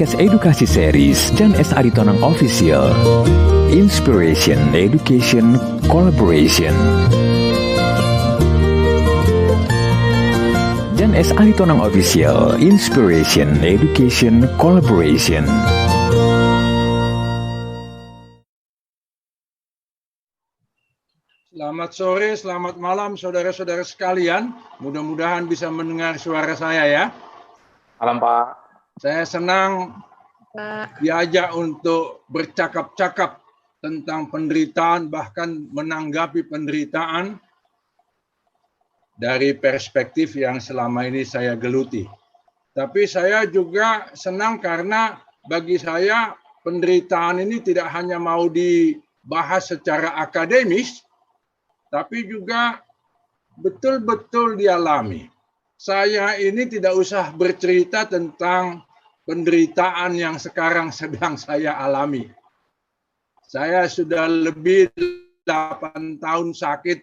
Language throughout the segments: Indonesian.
podcast edukasi series Jan S. Aritonang Official. Inspiration, Education, Collaboration. Jan S. Aritonang Official, Inspiration, Education, Collaboration. Selamat sore, selamat malam saudara-saudara sekalian. Mudah-mudahan bisa mendengar suara saya ya. Malam Pak. Saya senang diajak untuk bercakap-cakap tentang penderitaan, bahkan menanggapi penderitaan dari perspektif yang selama ini saya geluti. Tapi saya juga senang karena bagi saya penderitaan ini tidak hanya mau dibahas secara akademis, tapi juga betul-betul dialami. Saya ini tidak usah bercerita tentang penderitaan yang sekarang sedang saya alami. Saya sudah lebih 8 tahun sakit,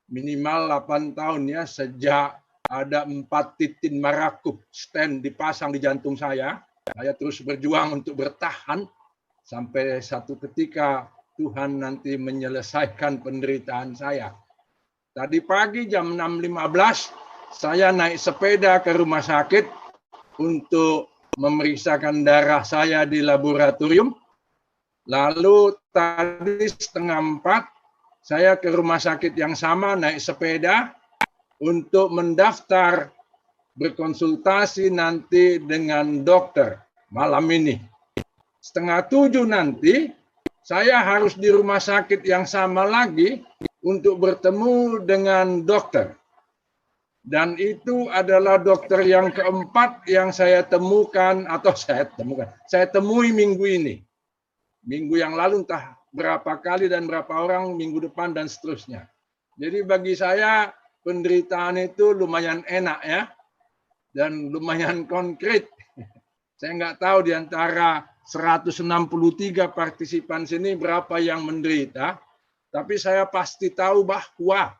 minimal 8 tahun ya, sejak ada 4 titin marakub stent dipasang di jantung saya. Saya terus berjuang untuk bertahan sampai satu ketika Tuhan nanti menyelesaikan penderitaan saya. Tadi pagi jam 6.15 saya naik sepeda ke rumah sakit untuk memeriksakan darah saya di laboratorium. Lalu tadi 3:30 saya ke rumah sakit yang sama naik sepeda untuk mendaftar berkonsultasi nanti dengan dokter malam ini. 6:30 nanti saya harus di rumah sakit yang sama lagi untuk bertemu dengan dokter. Dan itu adalah dokter yang keempat yang saya temukan, atau saya temui minggu ini. Minggu yang lalu entah berapa kali dan berapa orang, minggu depan dan seterusnya. Jadi bagi saya penderitaan itu lumayan enak ya, dan lumayan konkret. Saya nggak tahu di antara 163 partisipan sini berapa yang menderita, tapi saya pasti tahu bahwa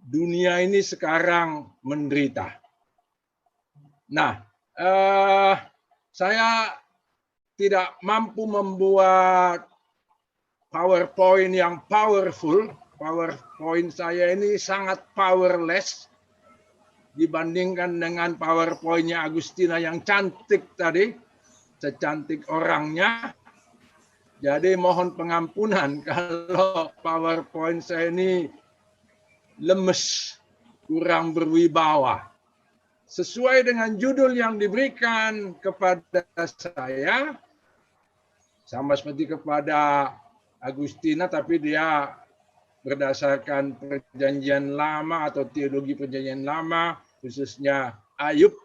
dunia ini sekarang menderita. Nah, saya tidak mampu membuat PowerPoint yang powerful. PowerPoint saya ini sangat powerless dibandingkan dengan PowerPoint-nya Agustina yang cantik tadi, secantik orangnya. Jadi mohon pengampunan kalau PowerPoint saya ini lemes, kurang berwibawa. Sesuai dengan judul yang diberikan kepada saya, sama seperti kepada Agustina, tapi dia berdasarkan perjanjian lama atau teologi perjanjian lama, khususnya Ayub.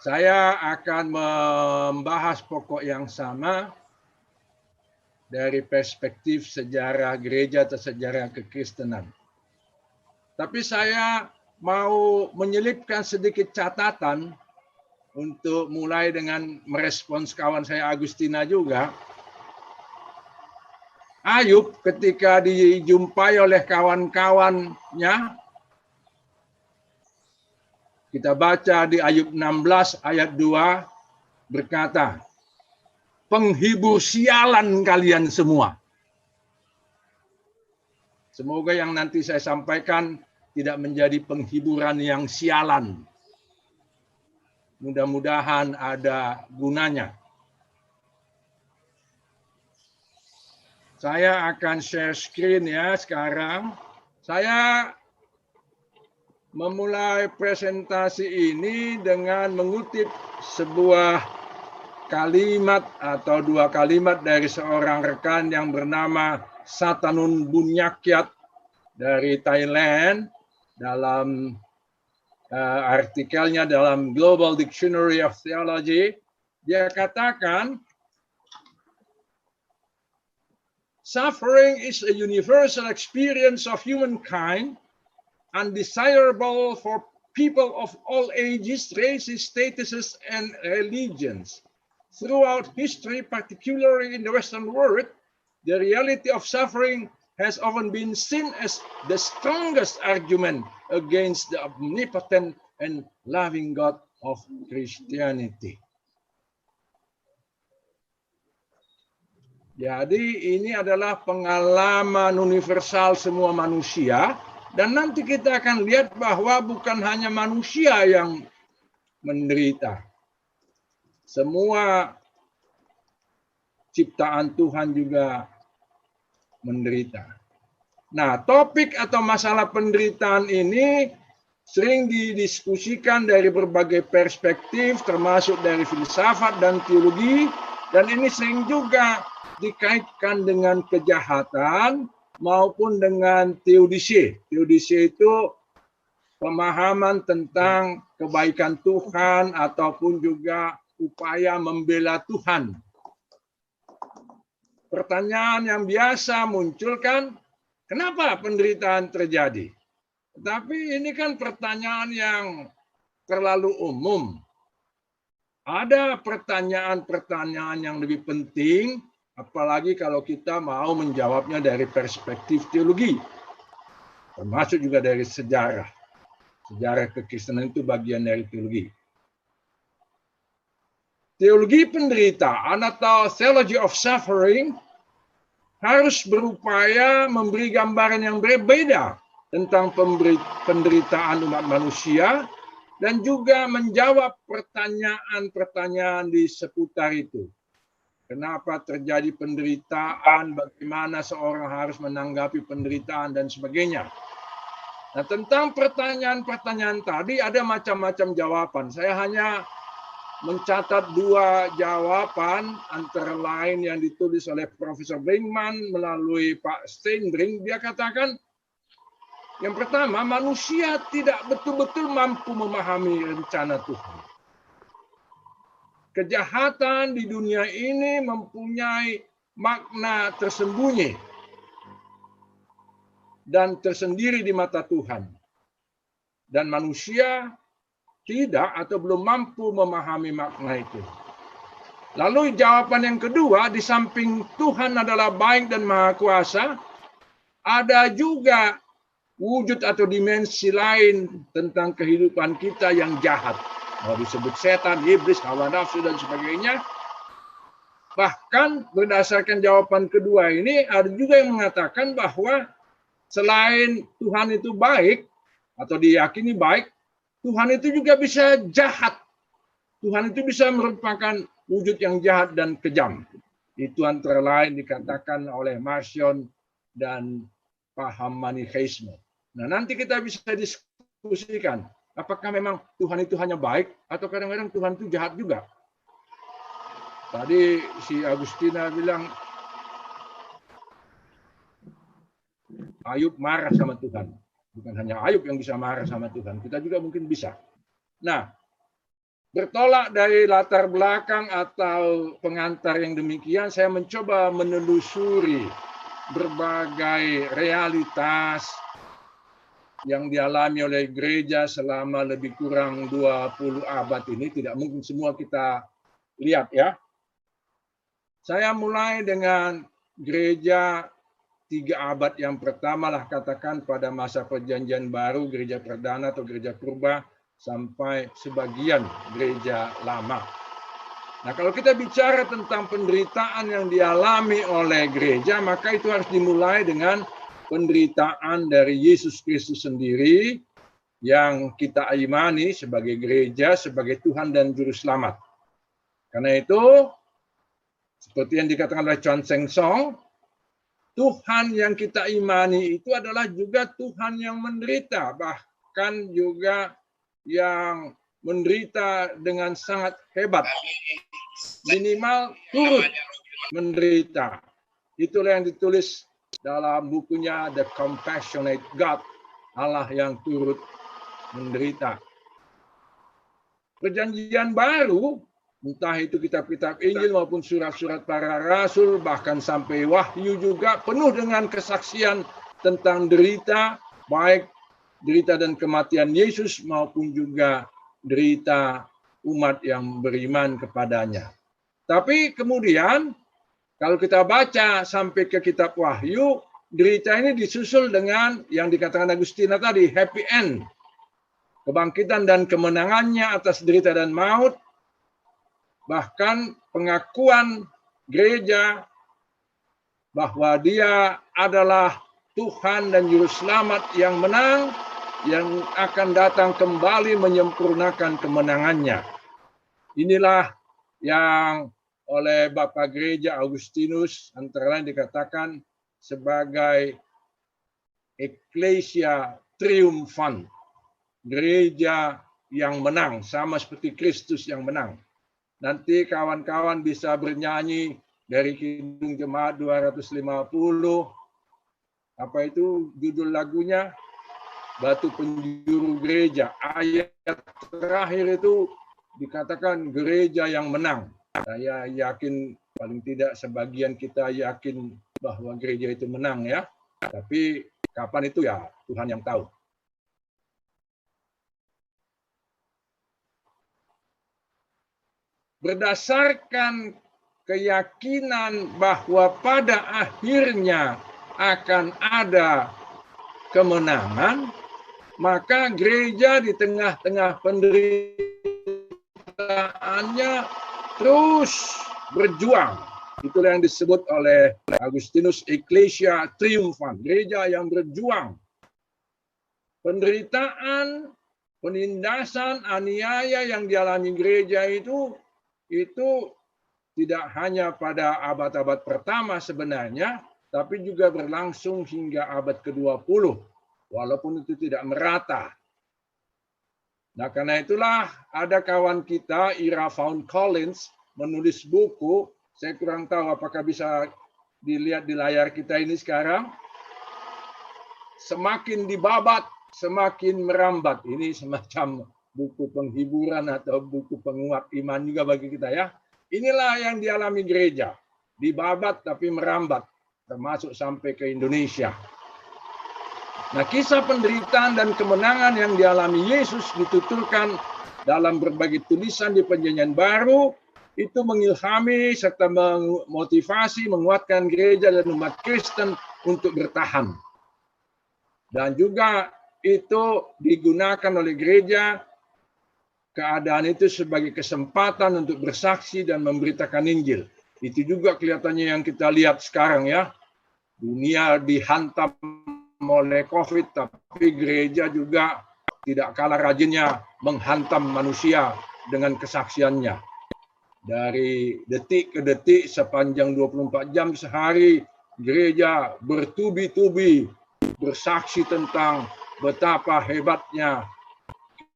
Saya akan membahas pokok yang sama dari perspektif sejarah gereja atau sejarah kekristenan. Tapi saya mau menyelipkan sedikit catatan untuk mulai dengan merespons kawan saya Agustina juga. Ayub ketika dijumpai oleh kawan-kawannya, kita baca di Ayub 16 ayat 2 berkata, penghibur sialan kalian semua. Semoga yang nanti saya sampaikan tidak menjadi penghiburan yang sialan. Mudah-mudahan ada gunanya. Saya akan share screen ya sekarang. Saya memulai presentasi ini dengan mengutip sebuah kalimat atau 2 kalimat dari seorang rekan yang bernama Satanun Bunyakyat dari Thailand dalam artikelnya dalam Global Dictionary of Theology. Dia katakan, suffering is a universal experience of humankind, undesirable for people of all ages, races, statuses, and religions. Throughout history, particularly in the Western world, the reality of suffering has often been seen as the strongest argument against the omnipotent and loving God of Christianity. Jadi ini adalah pengalaman universal semua manusia, dan nanti kita akan lihat bahwa bukan hanya manusia yang menderita. Semua ciptaan Tuhan juga menderita. Nah, topik atau masalah penderitaan ini sering didiskusikan dari berbagai perspektif, termasuk dari filsafat dan teologi, dan ini sering juga dikaitkan dengan kejahatan maupun dengan teodise. Teodise itu pemahaman tentang kebaikan Tuhan ataupun juga upaya membela Tuhan. Pertanyaan yang biasa muncul kan, kenapa penderitaan terjadi? Tapi ini kan pertanyaan yang terlalu umum. Ada pertanyaan-pertanyaan yang lebih penting, apalagi kalau kita mau menjawabnya dari perspektif teologi, termasuk juga dari sejarah. Sejarah kekristenan itu bagian dari teologi. Teologi penderitaan atau theology of suffering harus berupaya memberi gambaran yang berbeda tentang penderitaan umat manusia dan juga menjawab pertanyaan-pertanyaan di seputar itu. Kenapa terjadi penderitaan, bagaimana seorang harus menanggapi penderitaan, dan sebagainya. Nah, tentang pertanyaan-pertanyaan tadi ada macam-macam jawaban. Saya hanya mencatat 2 jawaban, antara lain yang ditulis oleh Profesor Brinkman melalui Pak Steinbrink. Dia katakan, yang pertama, manusia tidak betul-betul mampu memahami rencana Tuhan. Kejahatan di dunia ini mempunyai makna tersembunyi dan tersendiri di mata Tuhan. Dan manusia tidak atau belum mampu memahami makna itu. Lalu jawaban yang kedua, di samping Tuhan adalah baik dan maha kuasa, ada juga wujud atau dimensi lain tentang kehidupan kita yang jahat. Mau disebut setan, iblis, hawa nafsu, dan sebagainya. Bahkan berdasarkan jawaban kedua ini, ada juga yang mengatakan bahwa selain Tuhan itu baik, atau diyakini baik, Tuhan itu juga bisa jahat. Tuhan itu bisa merupakan wujud yang jahat dan kejam. Itu antara lain dikatakan oleh Marcion dan paham manicheisme. Nah, nanti kita bisa diskusikan, apakah memang Tuhan itu hanya baik atau kadang-kadang Tuhan itu jahat juga. Tadi si Agustina bilang Ayub marah sama Tuhan. Bukan hanya Ayub yang bisa marah sama Tuhan, kita juga mungkin bisa. Nah, bertolak dari latar belakang atau pengantar yang demikian, saya mencoba menelusuri berbagai realitas yang dialami oleh gereja selama lebih kurang 20 abad ini. Tidak mungkin semua kita lihat ya. Saya mulai dengan gereja 3 abad yang pertama lah, katakan pada masa perjanjian baru, gereja perdana atau gereja purba, sampai sebagian gereja lama. Nah, kalau kita bicara tentang penderitaan yang dialami oleh gereja, maka itu harus dimulai dengan penderitaan dari Yesus Kristus sendiri yang kita imani sebagai gereja, sebagai Tuhan dan Juru Selamat. Karena itu, seperti yang dikatakan oleh Chuan Cheng Song, Tuhan yang kita imani itu adalah juga Tuhan yang menderita, bahkan juga yang menderita dengan sangat hebat. Minimal turut menderita. Itulah yang ditulis dalam bukunya The Compassionate God, Allah yang turut menderita. Perjanjian baru, entah itu kitab-kitab Injil maupun surat-surat para rasul, bahkan sampai Wahyu juga penuh dengan kesaksian tentang derita, baik derita dan kematian Yesus maupun juga derita umat yang beriman kepadanya. Tapi kemudian kalau kita baca sampai ke kitab Wahyu, derita ini disusul dengan yang dikatakan Agustina tadi, happy end. kebangkitan dan kemenangannya atas derita dan maut, bahkan pengakuan gereja bahwa Dia adalah Tuhan dan Juru Selamat yang menang, yang akan datang kembali menyempurnakan kemenangannya. Inilah yang oleh Bapak Gereja Augustinus antara lain dikatakan sebagai Ecclesia Triumphant, gereja yang menang, sama seperti Kristus yang menang. Nanti kawan-kawan bisa bernyanyi dari Kidung Jemaat 250, apa itu judul lagunya? Batu Penjuru Gereja. Ayat terakhir itu dikatakan gereja yang menang. Saya yakin, paling tidak sebagian kita yakin bahwa gereja itu menang ya. Tapi kapan itu ya Tuhan yang tahu. Berdasarkan keyakinan bahwa pada akhirnya akan ada kemenangan, maka gereja di tengah-tengah penderitaannya terus berjuang. Itulah yang disebut oleh Augustinus Ecclesia Triumphant, gereja yang berjuang. Penderitaan, penindasan, aniaya yang dialami gereja itu tidak hanya pada abad-abad pertama sebenarnya, tapi juga berlangsung hingga abad ke-20, walaupun itu tidak merata. Nah, karena itulah ada kawan kita, Ira Vaughan Collins, menulis buku, saya kurang tahu apakah bisa dilihat di layar kita ini sekarang, Semakin Dibabat, Semakin Merambat. Ini semacam buku penghiburan atau buku penguat iman juga bagi kita ya. Inilah yang dialami gereja, dibabat tapi merambat, termasuk sampai ke Indonesia. Nah, kisah penderitaan dan kemenangan yang dialami Yesus dituturkan dalam berbagai tulisan di Perjanjian Baru, itu mengilhami serta memotivasi, menguatkan gereja dan umat Kristen untuk bertahan. Dan juga itu digunakan oleh gereja, keadaan itu sebagai kesempatan untuk bersaksi dan memberitakan Injil. Itu juga kelihatannya yang kita lihat sekarang ya. Dunia dihantam oleh COVID, tapi gereja juga tidak kalah rajinnya menghantam manusia dengan kesaksiannya. Dari detik ke detik sepanjang 24 jam sehari, gereja bertubi-tubi bersaksi tentang betapa hebatnya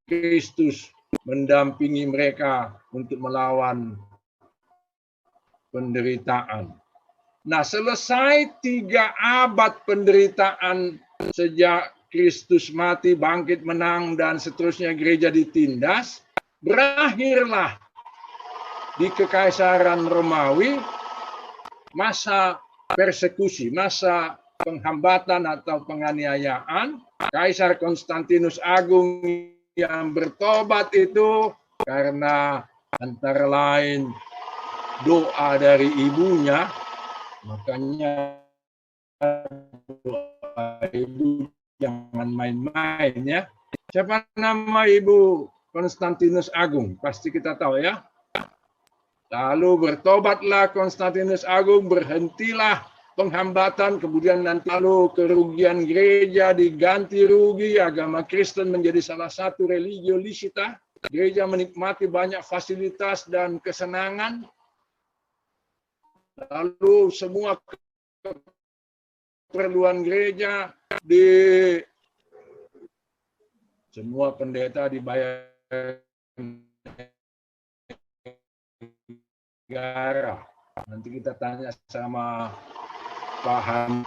Kristus mendampingi mereka untuk melawan penderitaan. Nah, selesai 3 abad penderitaan sejak Kristus mati, bangkit, menang, dan seterusnya gereja ditindas, berakhirlah di Kekaisaran Romawi masa persekusi, masa penghambatan atau penganiayaan. Kaisar Konstantinus Agung yang bertobat itu karena antara lain doa dari ibunya, makanya doa ibu jangan main-main ya. Siapa nama ibu Konstantinus Agung? Pasti kita tahu ya. Lalu bertobatlah Konstantinus Agung, berhentilah penghambatan, kemudian nanti lalu kerugian gereja diganti rugi, agama Kristen menjadi salah satu religio licita, gereja menikmati banyak fasilitas dan kesenangan, lalu semua keperluan gereja semua pendeta dibayar negara. Nanti kita tanya sama Pak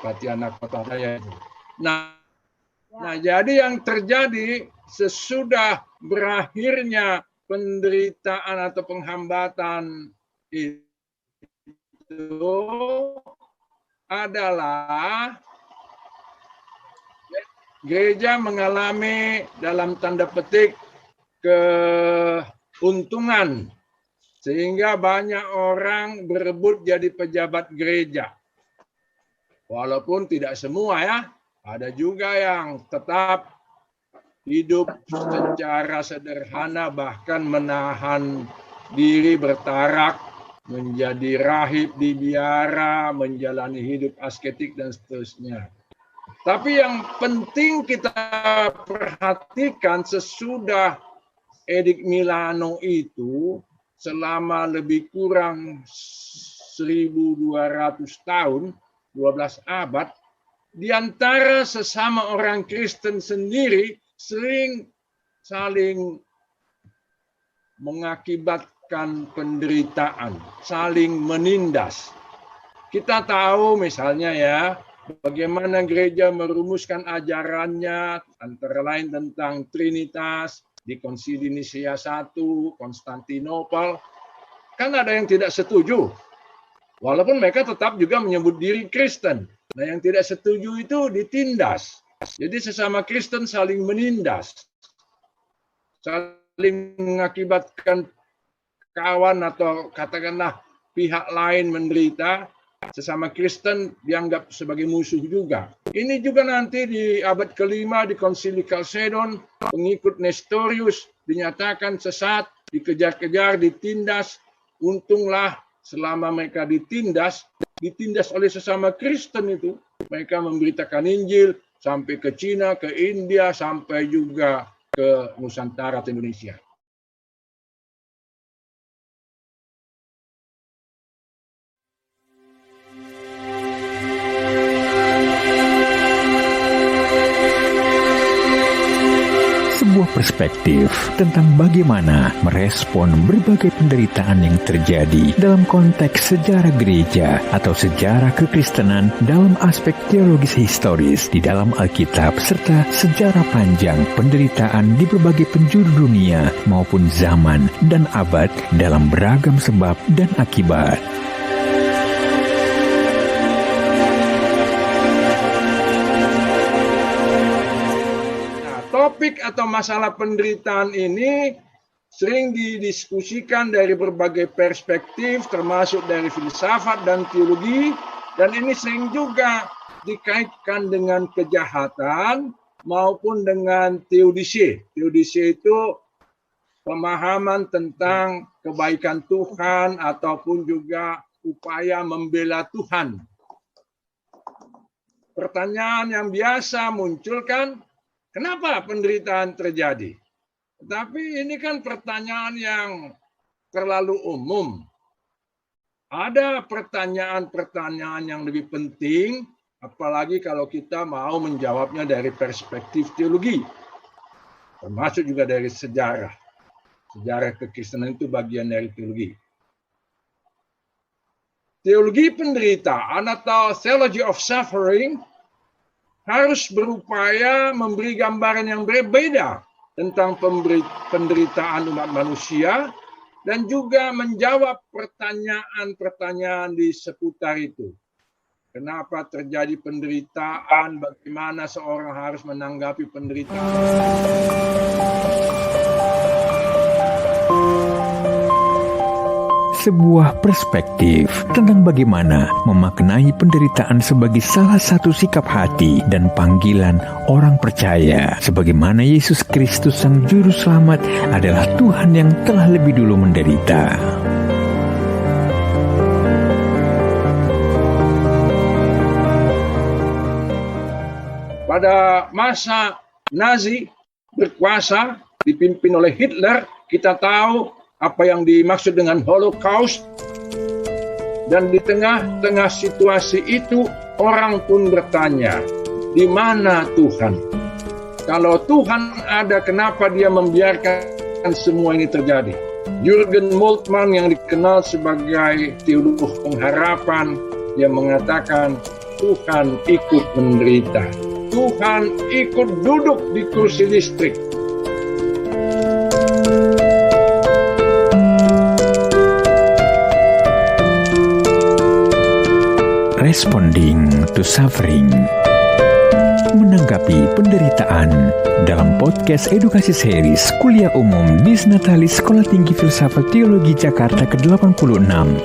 Patianak kota saya itu. Nah, jadi yang terjadi sesudah berakhirnya penderitaan atau penghambatan itu adalah gereja mengalami dalam tanda petik keuntungan, sehingga banyak orang berebut jadi pejabat gereja. Walaupun tidak semua ya, ada juga yang tetap hidup secara sederhana, bahkan menahan diri bertarak, menjadi rahib di biara, menjalani hidup asketik dan seterusnya. Tapi yang penting kita perhatikan, sesudah Edik Milano itu selama lebih kurang 1200 tahun, 12 abad, di antara sesama orang Kristen sendiri sering saling mengakibatkan penderitaan, saling menindas. Kita tahu misalnya ya, bagaimana gereja merumuskan ajarannya, antara lain tentang Trinitas, di Konsili Nicea I, Konstantinopel, kan ada yang tidak setuju. Walaupun mereka tetap juga menyebut diri Kristen. Nah, yang tidak setuju itu ditindas. Jadi sesama Kristen saling menindas, saling mengakibatkan kawan atau katakanlah pihak lain menderita, sesama Kristen dianggap sebagai musuh juga. Ini juga nanti di abad ke-5 di Konsili Chalcedon, pengikut Nestorius dinyatakan sesat, dikejar-kejar, ditindas. Untunglah selama mereka ditindas oleh sesama Kristen itu, mereka memberitakan Injil sampai ke Cina, ke India, sampai juga ke Nusantara atau Indonesia. Sebuah perspektif tentang bagaimana merespon berbagai penderitaan yang terjadi dalam konteks sejarah gereja atau sejarah kekristenan dalam aspek teologis historis di dalam Alkitab, serta sejarah panjang penderitaan di berbagai penjuru dunia maupun zaman dan abad dalam beragam sebab dan akibat. Topik atau masalah penderitaan ini sering didiskusikan dari berbagai perspektif, termasuk dari filsafat dan teologi, dan ini sering juga dikaitkan dengan kejahatan maupun dengan teodise. Teodise itu pemahaman tentang kebaikan Tuhan ataupun juga upaya membela Tuhan. Pertanyaan yang biasa muncul kan, kenapa penderitaan terjadi? Tapi ini kan pertanyaan yang terlalu umum. Ada pertanyaan-pertanyaan yang lebih penting, apalagi kalau kita mau menjawabnya dari perspektif teologi. Termasuk juga dari sejarah. Sejarah kekristenan itu bagian dari teologi. Teologi penderitaan atau theology of suffering harus berupaya memberi gambaran yang berbeda tentang penderitaan umat manusia dan juga menjawab pertanyaan-pertanyaan di seputar itu. Kenapa terjadi penderitaan? Bagaimana seorang harus menanggapi penderitaan? Sebuah perspektif tentang bagaimana memaknai penderitaan sebagai salah satu sikap hati dan panggilan orang percaya, sebagaimana Yesus Kristus Sang Juru Selamat adalah Tuhan yang telah lebih dulu menderita. Pada masa Nazi berkuasa dipimpin oleh Hitler, kita tahu apa yang dimaksud dengan Holocaust, dan di tengah-tengah situasi itu orang pun bertanya, di mana Tuhan? Kalau Tuhan ada, kenapa dia membiarkan semua ini terjadi? Jürgen Moltmann yang dikenal sebagai teolog pengharapan, dia mengatakan Tuhan ikut menderita, Tuhan ikut duduk di kursi listrik. Responding to Suffering, menanggapi penderitaan dalam podcast edukasi series Kuliah Umum Dies Natalis Sekolah Tinggi Filsafat Teologi Jakarta ke-86.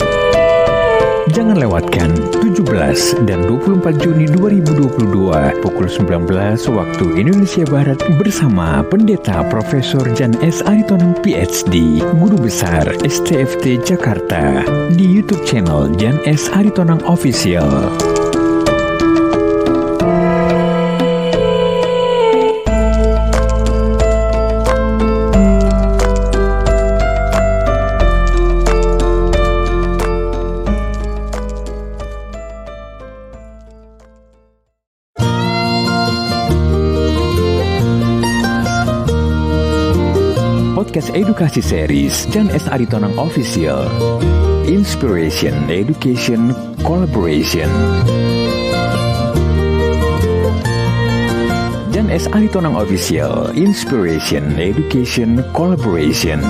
Jangan lewatkan 17 dan 24 Juni 2022 pukul 19 waktu Indonesia Barat bersama Pendeta Profesor Jan S. Aritonang PhD, Guru Besar STFT Jakarta di YouTube channel Jan S. Aritonang Official. Podcast edukasi series Jan S. Aritonang Official. Inspiration, Education, Collaboration. Jan S. Aritonang Official. Inspiration, Education, Collaboration.